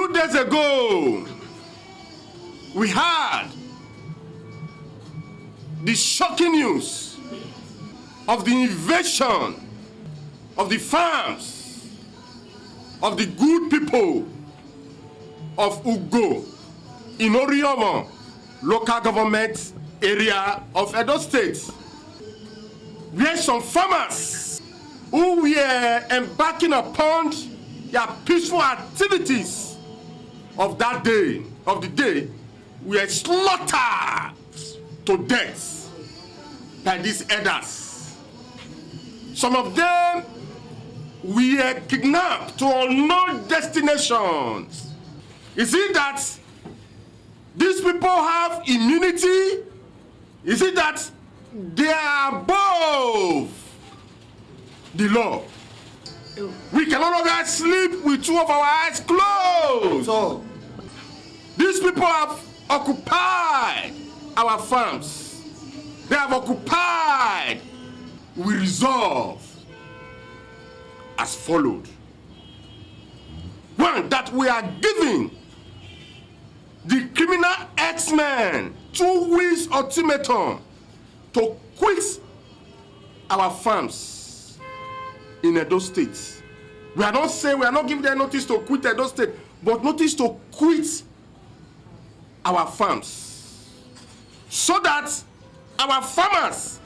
2 days ago, we had the shocking news of the invasion of the farms of the good people of Ugo in Oriomo local government area of Edo State, where some farmers who were embarking upon their peaceful activities of that day, were slaughtered to death by these elders. Some of them were kidnapped to unknown destinations. Is it that these people have immunity? Is it that they are above the law? We can no longer sleep with two of our eyes closed. These people have occupied our farms. They have occupied. We resolve as followed. One, that we are giving the criminal herdsmen 2 weeks ultimatum to quit our farms in Edo State. We are not saying, we are not giving them notice to quit Edo State, but notice to quit our farms, so that our farmers,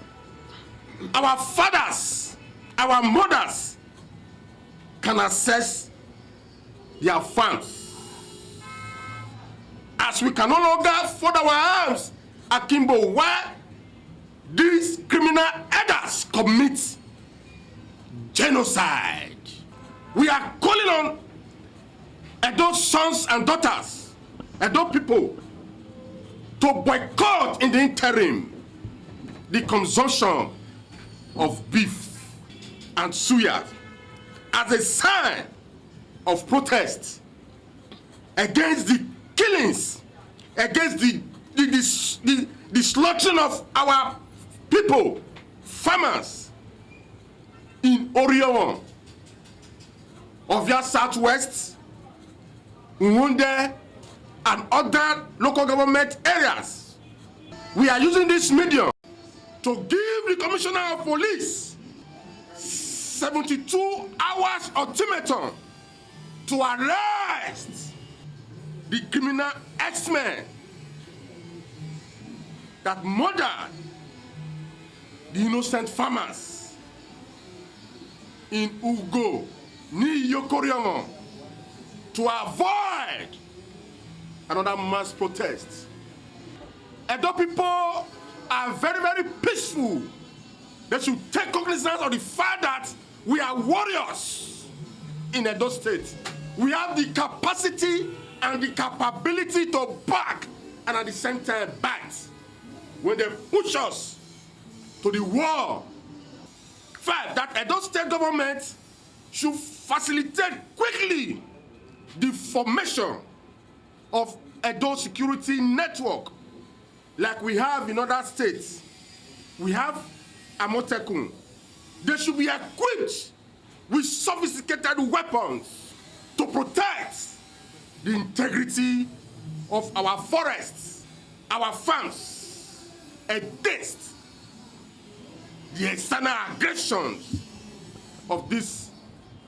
our fathers, our mothers can access their farms. As we can no longer fold our arms akimbo while these criminal elders commit genocide. We are calling on Edo sons and daughters, Edo people, to boycott in the interim the consumption of beef and suya as a sign of protest against the killings, against the slaughtering of our people, farmers in Oriomo, Ovia Southwest, Nwunde, and other local government areas. We are using this medium to give the Commissioner of Police 72 hours ultimatum to arrest the criminal herdsmen that murdered the innocent farmers in Ugo, near Yokoriomo, to avoid another mass protest. Edo people are very, very peaceful. They should take cognizance of the fact that we are warriors in Edo State. We have the capacity and the capability to back and at the same time bite when they push us to the wall. 5, that Edo State government should facilitate quickly the formation of Edo security network like we have in other states. We have Amotekun. They should be equipped with sophisticated weapons to protect the integrity of our forests, our farms, against the external aggressions of these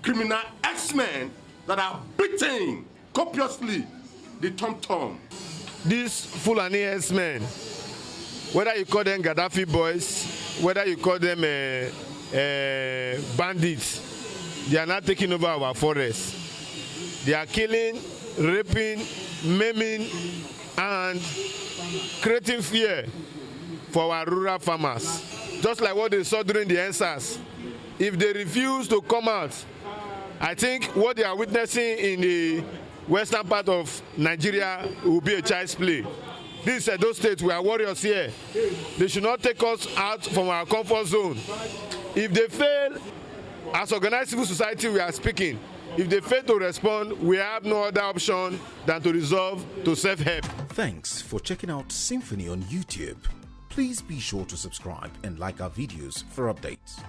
criminal herdsmen that are beating copiously the tom-tom. These Fulani herdsmen, whether you call them Gaddafi boys, whether you call them bandits, they are not taking over our forests. They are killing, raping, maiming, and creating fear for our rural farmers. Just like what they saw during the EndSARS. If they refuse to come out, I think what they are witnessing in the western part of Nigeria will be a child's play. This is Edo State, we are warriors here. They should not take us out from our comfort zone. If they fail, as organized civil society we are speaking, if they fail to respond, we have no other option than to resolve to self-help. Thanks for checking out Symphony on YouTube. Please be sure to subscribe and like our videos for updates.